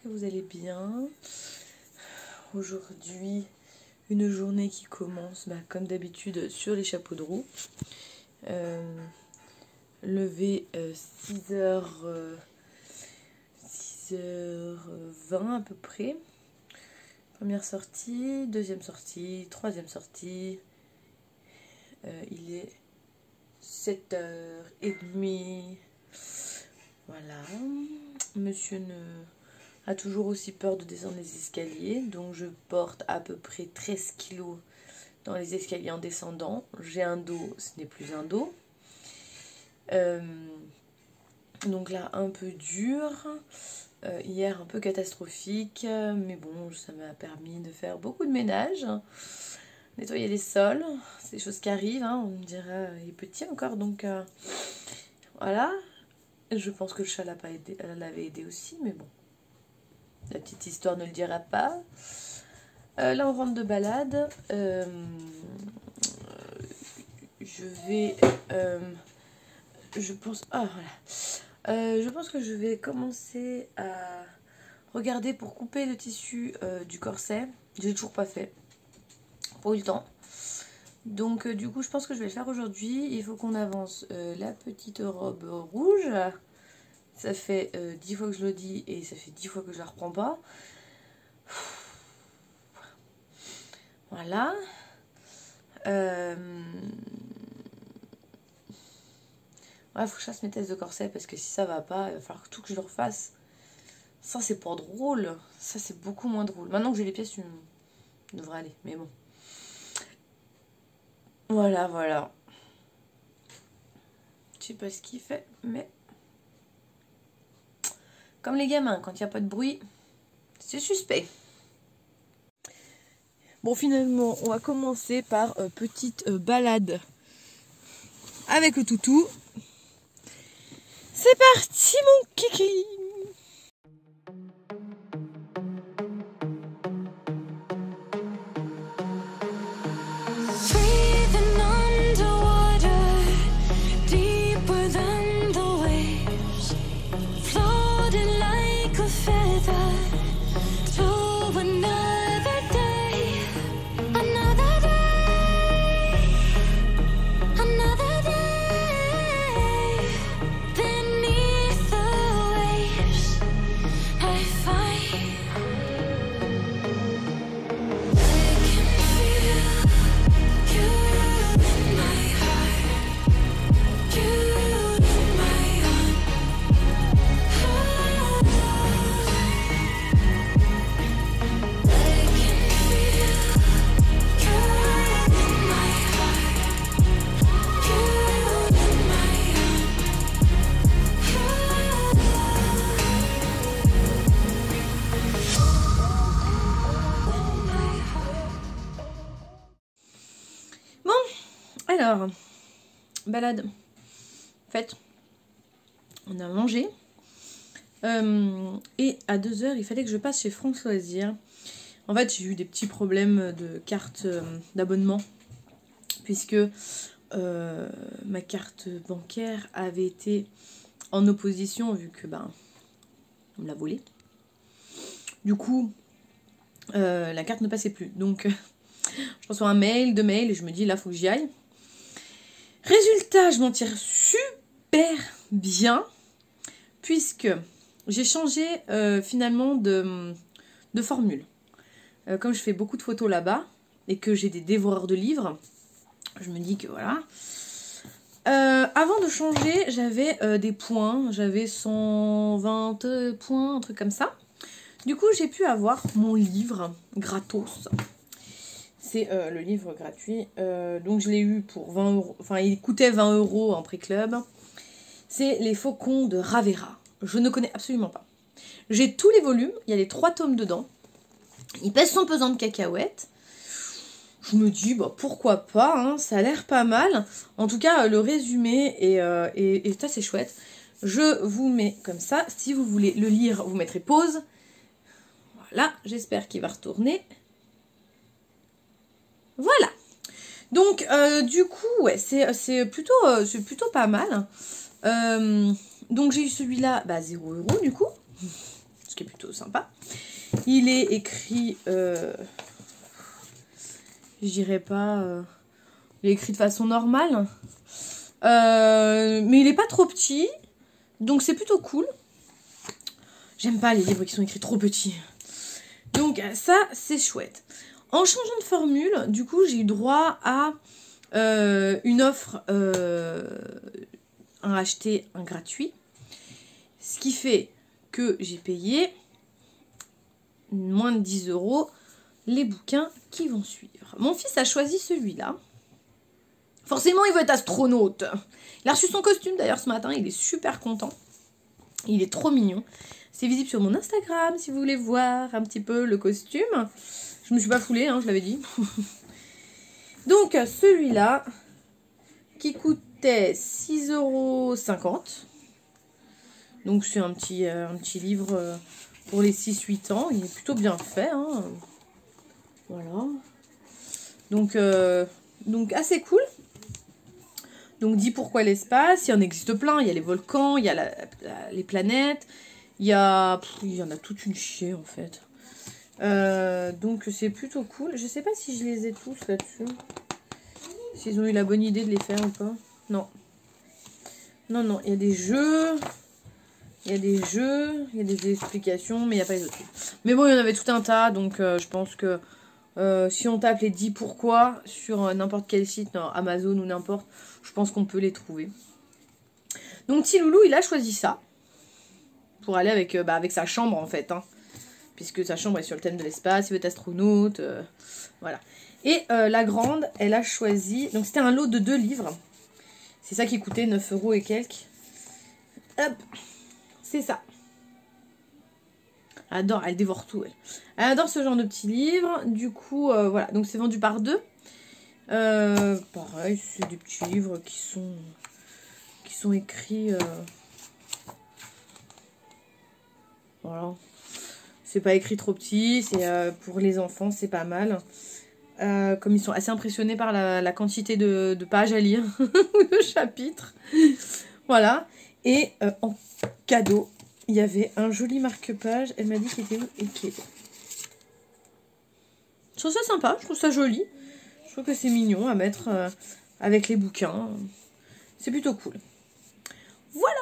que vous allez bien. Aujourd'hui, une journée qui commence comme d'habitude sur les chapeaux de roue. Levé 6h20 à peu près. Première sortie, deuxième sortie, troisième sortie. Il est 7h30. Voilà. Monsieur a toujours aussi peur de descendre les escaliers. Donc je porte à peu près 13 kg dans les escaliers en descendant. J'ai un dos, ce n'est plus un dos. Donc là, un peu dur. Hier, un peu catastrophique. Mais bon, ça m'a permis de faire beaucoup de ménage. Nettoyer les sols. C'est des choses qui arrivent. Hein. On me dirait, il est petit encore. Donc voilà. Je pense que le chat l'avait aidé aussi. Mais bon. La petite histoire ne le dira pas. Là, on rentre de balade. Je vais... je pense... Ah, voilà. Je pense que je vais commencer à regarder pour couper le tissu du corset. Je l'ai toujours pas fait. Pas eu le temps. Donc, du coup, je pense que je vais le faire aujourd'hui. Il faut qu'on avance la petite robe rouge. Ça fait 10 fois que je le dis et ça fait 10 fois que je la reprends pas. Voilà. Ouais, faut que je fasse mes tests de corset parce que si ça va pas, il va falloir tout que je le refasse. Ça, c'est pas drôle. Ça, c'est beaucoup moins drôle. Maintenant que j'ai les pièces, ça devrait aller. Mais bon. Voilà, voilà. Je sais pas ce qu'il fait, mais... Comme les gamins, quand il n'y a pas de bruit, c'est suspect. Bon, finalement, on va commencer par petite balade avec le toutou. C'est parti, mon kiki! Alors, balade faite, on a mangé et à 2h il fallait que je passe chez France Loisirs. En fait j'ai eu des petits problèmes de carte d'abonnement puisque ma carte bancaire avait été en opposition vu que on me l'a volée. Du coup la carte ne passait plus, donc je reçois un mail, 2 mails et je me dis là faut que j'y aille. Résultat, je m'en tire super bien puisque j'ai changé finalement de formule. Comme je fais beaucoup de photos là-bas et que j'ai des dévoreurs de livres, je me dis que voilà. Avant de changer, j'avais des points, j'avais 120 points, un truc comme ça. Du coup, j'ai pu avoir mon livre gratos. C'est le livre gratuit. Donc je l'ai eu pour 20 €. Enfin, il coûtait 20 € en pré-club. C'est Les Faucons de Ravera. Je ne connais absolument pas. J'ai tous les volumes. Il y a les 3 tomes dedans. Il pèse son pesant de cacahuètes. Je me dis, pourquoi pas. Hein, ça a l'air pas mal. En tout cas, le résumé est assez chouette. Je vous mets comme ça. Si vous voulez le lire, vous mettrez pause. Voilà. J'espère qu'il va retourner. Voilà. Donc, du coup, ouais, c'est plutôt pas mal. Donc, j'ai eu celui-là, 0 € du coup. ce qui est plutôt sympa. Il est écrit, je dirais pas, il est écrit de façon normale, mais il est pas trop petit, donc c'est plutôt cool. J'aime pas les livres qui sont écrits trop petits. Donc ça, c'est chouette. En changeant de formule, du coup, j'ai eu droit à une offre, un acheté, un gratuit. Ce qui fait que j'ai payé moins de 10 € les bouquins qui vont suivre. Mon fils a choisi celui-là. Forcément, il veut être astronaute. Il a reçu son costume d'ailleurs ce matin, il est super content. Il est trop mignon. C'est visible sur mon Instagram si vous voulez voir un petit peu le costume. Je me suis pas foulée, hein, je l'avais dit. Donc celui-là qui coûtait 6,50 €. Donc c'est un petit livre pour les 6-8 ans. Il est plutôt bien fait. Hein. Voilà. Donc assez cool. Donc dit pourquoi l'espace. Il y en existe plein. Il y a les volcans, il y a les planètes. Il y en a toute une chier en fait. Donc c'est plutôt cool. Je sais pas si je les ai tous là-dessus. S'ils ont eu la bonne idée de les faire ou pas. Non. Non, il y a des jeux. Il y a des explications, mais il n'y a pas les autres. Mais bon, il y en avait tout un tas, donc je pense que si on tape les 10 pourquoi sur n'importe quel site, Amazon ou n'importe, je pense qu'on peut les trouver. Donc petit loulou, il a choisi ça. Pour aller avec sa chambre en fait. Hein, puisque sa chambre est sur le thème de l'espace, il veut être astronaute. Voilà. Et la grande, elle a choisi... Donc c'était un lot de 2 livres. C'est ça qui coûtait 9 € et quelques. Hop. C'est ça. Elle adore, elle dévore tout. Elle adore ce genre de petits livres. Du coup, voilà. Donc c'est vendu par 2. Pareil, c'est des petits livres qui sont écrits... Voilà. C'est pas écrit trop petit. C'est pour les enfants, c'est pas mal. Comme ils sont assez impressionnés par la quantité de pages à lire. Ou de chapitres. Voilà. Et en cadeau, il y avait un joli marque-page. Elle m'a dit qu'il était où et qu'il était. Je trouve ça sympa, je trouve ça joli. Je trouve que c'est mignon à mettre avec les bouquins. C'est plutôt cool. Voilà.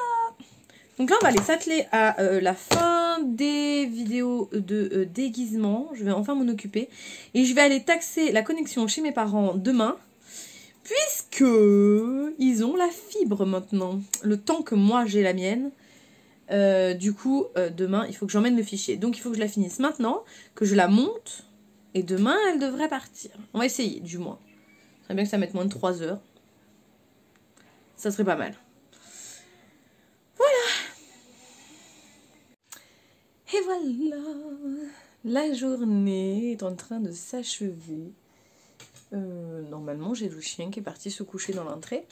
Donc là, on va aller s'atteler à la fin des vidéos de déguisement. Je vais enfin m'en occuper. Et je vais aller taxer la connexion chez mes parents demain. Puisque ils ont la fibre maintenant. Le temps que moi j'ai la mienne. Du coup, demain, il faut que j'emmène le fichier. Donc, il faut que je la finisse maintenant, que je la monte. Et demain, elle devrait partir. On va essayer, du moins. Ce serait bien que ça mette moins de 3 heures. Ça serait pas mal. Voilà. Et voilà. La journée est en train de s'achever. Normalement, j'ai le chien qui est parti se coucher dans l'entrée.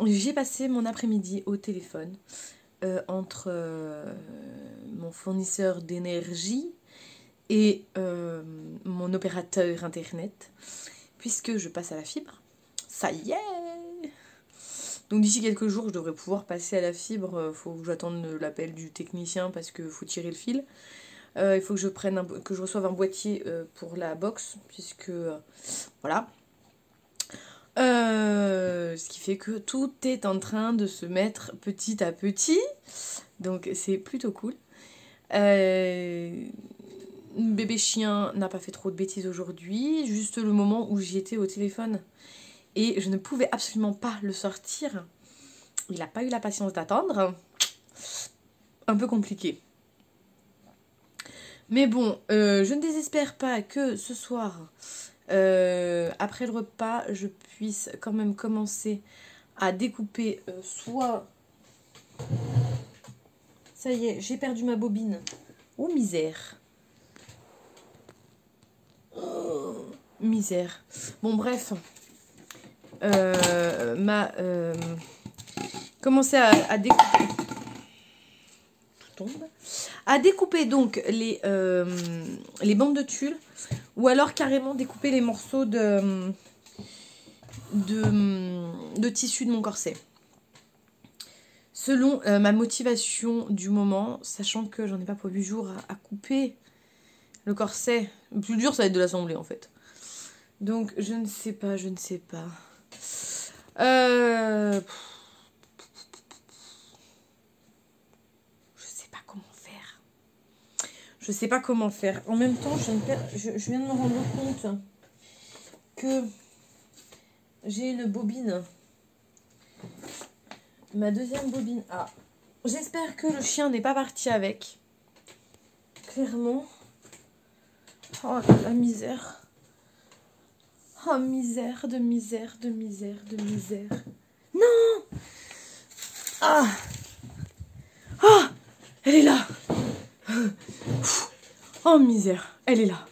J'ai passé mon après-midi au téléphone entre mon fournisseur d'énergie et mon opérateur internet, puisque je passe à la fibre. Ça y est! Donc d'ici quelques jours, je devrais pouvoir passer à la fibre. Faut que j'attende l'appel du technicien parce qu'il faut tirer le fil. Il faut que je reçoive un boîtier pour la box, puisque voilà. Ce qui fait que tout est en train de se mettre petit à petit. Donc c'est plutôt cool. Bébé chien n'a pas fait trop de bêtises aujourd'hui. Juste le moment où j'y étais au téléphone. Et je ne pouvais absolument pas le sortir. Il n'a pas eu la patience d'attendre. Un peu compliqué. Mais bon, je ne désespère pas que ce soir... après le repas, je puisse quand même commencer à découper soit... Ça y est, j'ai perdu ma bobine. Oh, misère. Oh, misère. Bon, bref. Commencer à découper... Tout tombe. À découper donc les bandes de tulle. Ou alors carrément découper les morceaux de tissu de mon corset. selon ma motivation du moment, sachant que j'en ai pas pour 8 jours à couper le corset. Le plus dur, ça va être de l'assembler en fait. Donc, je ne sais pas, je ne sais pas. Je sais pas comment faire. Je sais pas comment faire. En même temps, je viens de me rendre compte que j'ai une bobine. Ma deuxième bobine. Ah, j'espère que le chien n'est pas parti avec. Clairement. Oh, la misère. Oh, misère, de misère, de misère, de misère. Non! Ah! Ah! Elle est là! Oh, misère, elle est là.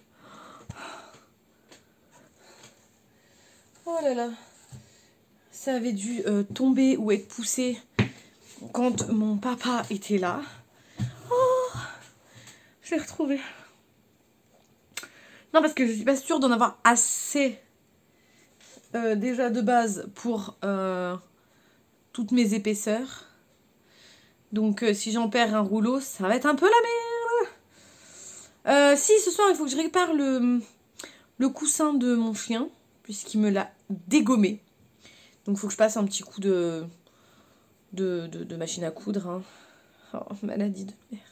Oh là là. Ça avait dû tomber ou être poussé quand mon papa était là. Oh! Je l'ai retrouvé. Non, parce que je suis pas sûre d'en avoir assez déjà de base pour toutes mes épaisseurs. Donc si j'en perds un rouleau, ça va être un peu la merde. Si, ce soir, il faut que je répare le coussin de mon chien, puisqu'il me l'a dégommé. Donc il faut que je passe un petit coup de machine à coudre. Hein. Oh, maladie de merde.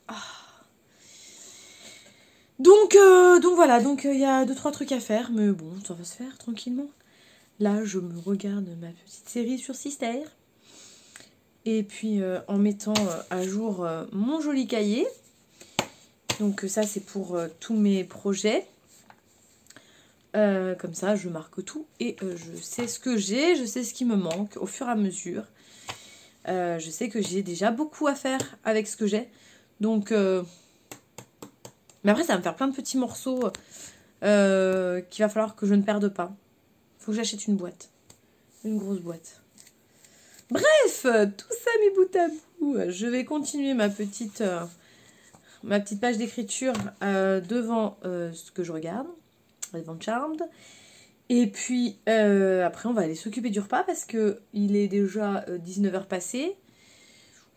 Ah. Donc voilà, donc il y a 2-3 trucs à faire, mais bon, ça va se faire tranquillement. Là, je me regarde ma petite série sur Sister. Et puis, en mettant à jour mon joli cahier. Donc ça, c'est pour tous mes projets. Comme ça, je marque tout et je sais ce que j'ai, je sais ce qui me manque au fur et à mesure. Je sais que j'ai déjà beaucoup à faire avec ce que j'ai. Donc... Mais après, ça va me faire plein de petits morceaux qu'il va falloir que je ne perde pas. Faut que j'achète une boîte. Une grosse boîte. Bref, tout ça mis bout à bout. Je vais continuer ma petite page d'écriture devant ce que je regarde. Devant Charmed. Et puis, après, on va aller s'occuper du repas parce qu'il est déjà 19h passé.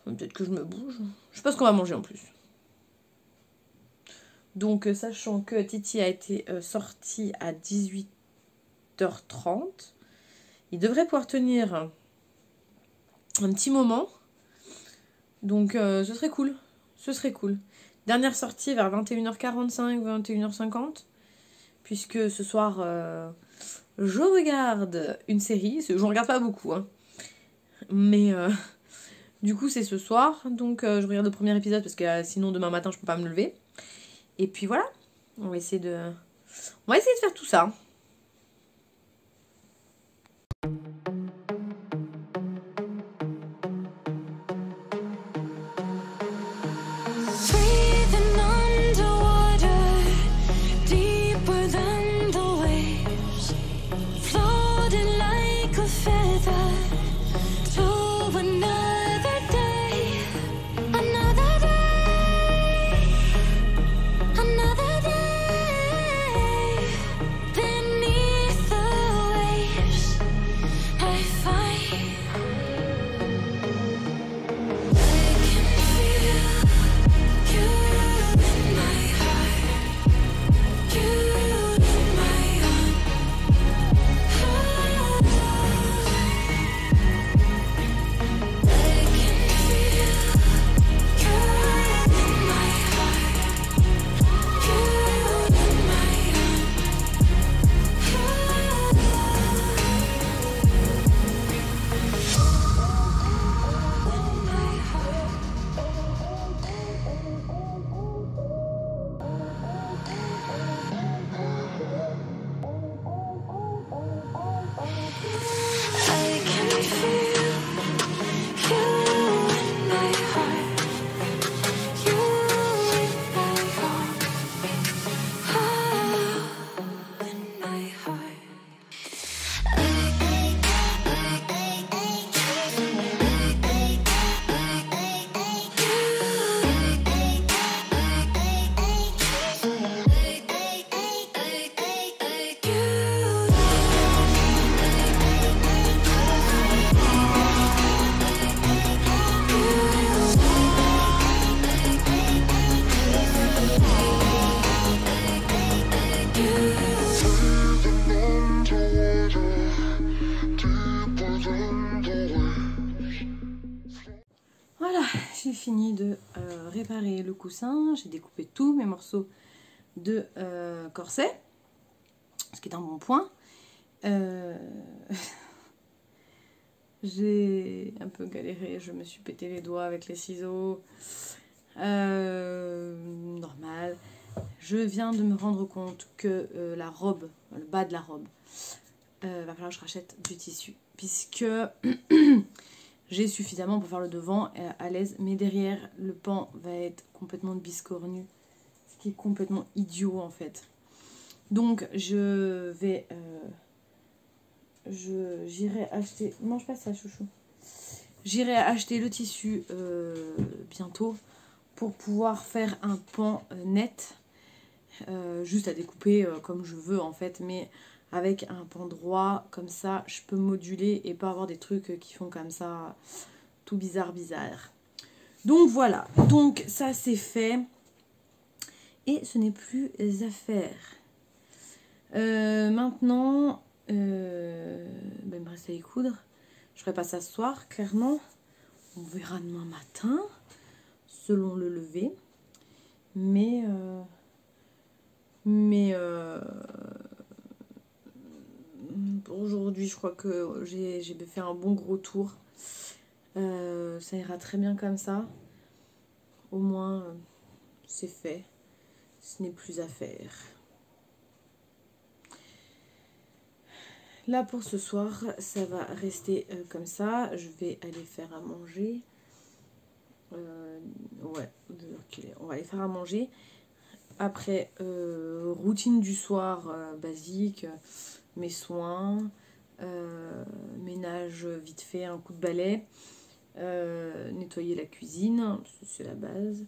Peut-être que je me bouge. Je sais pas ce qu'on va manger en plus. Donc, sachant que Titi a été sorti à 18h30, il devrait pouvoir tenir un petit moment. Donc, ce serait cool. Ce serait cool. Dernière sortie vers 21h45, 21h50. Puisque ce soir, je regarde une série. Je ne regarde pas beaucoup. Hein. Mais du coup, c'est ce soir. Donc, je regarde le premier épisode parce que sinon, demain matin, je ne peux pas me lever. Et puis voilà, on va essayer de faire tout ça. Then réparer le coussin. J'ai découpé tous mes morceaux de corset, ce qui est un bon point. J'ai un peu galéré, je me suis pété les doigts avec les ciseaux. Normal. Je viens de me rendre compte que la robe, le bas de la robe, va falloir que je rachète du tissu. Puisque j'ai suffisamment pour faire le devant à l'aise, mais derrière, le pan va être complètement biscornu. Ce qui est complètement idiot en fait. Donc je vais... j'irai acheter... Mange pas ça, chouchou. J'irai acheter le tissu bientôt pour pouvoir faire un pan net. Juste à découper comme je veux en fait, mais avec un pan droit, comme ça je peux moduler et pas avoir des trucs qui font comme ça tout bizarre. Donc voilà, donc ça c'est fait et ce n'est plus à faire. Maintenant, il me reste à y coudre. Je ferai pas ça ce soir, clairement. On verra demain matin, selon le lever. Mais pour aujourd'hui, je crois que j'ai fait un bon gros tour. Ça ira très bien comme ça. Au moins, c'est fait. Ce n'est plus à faire. Là, pour ce soir, ça va rester comme ça. Je vais aller faire à manger. Ouais, on va aller faire à manger. Après, routine du soir basique, mes soins, ménage vite fait, un coup de balai, nettoyer la cuisine, c'est la base.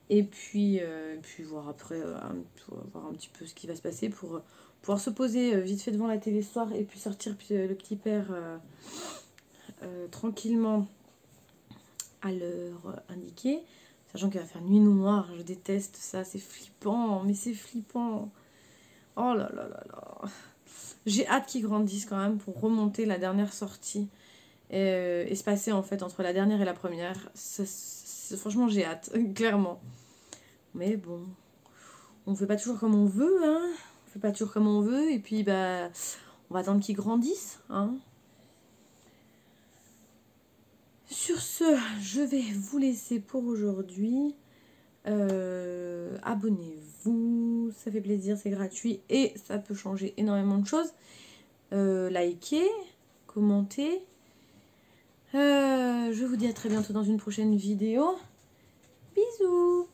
Et puis voir après, voir un petit peu ce qui va se passer pour pouvoir se poser vite fait devant la télé ce soir et puis sortir le petit père tranquillement à l'heure indiquée. Sachant qu'il va faire nuit noire, je déteste ça, c'est flippant, mais c'est flippant. Oh là là là là. J'ai hâte qu'ils grandissent quand même pour remonter la dernière sortie et se passer en fait entre la dernière et la première. Franchement, j'ai hâte, clairement. Mais bon, on fait pas toujours comme on veut, hein. On fait pas toujours comme on veut et puis bah, on va attendre qu'ils grandissent, hein. Sur ce, je vais vous laisser pour aujourd'hui. Abonnez-vous, ça fait plaisir, c'est gratuit et ça peut changer énormément de choses. Likez, commentez. Je vous dis à très bientôt dans une prochaine vidéo. Bisous!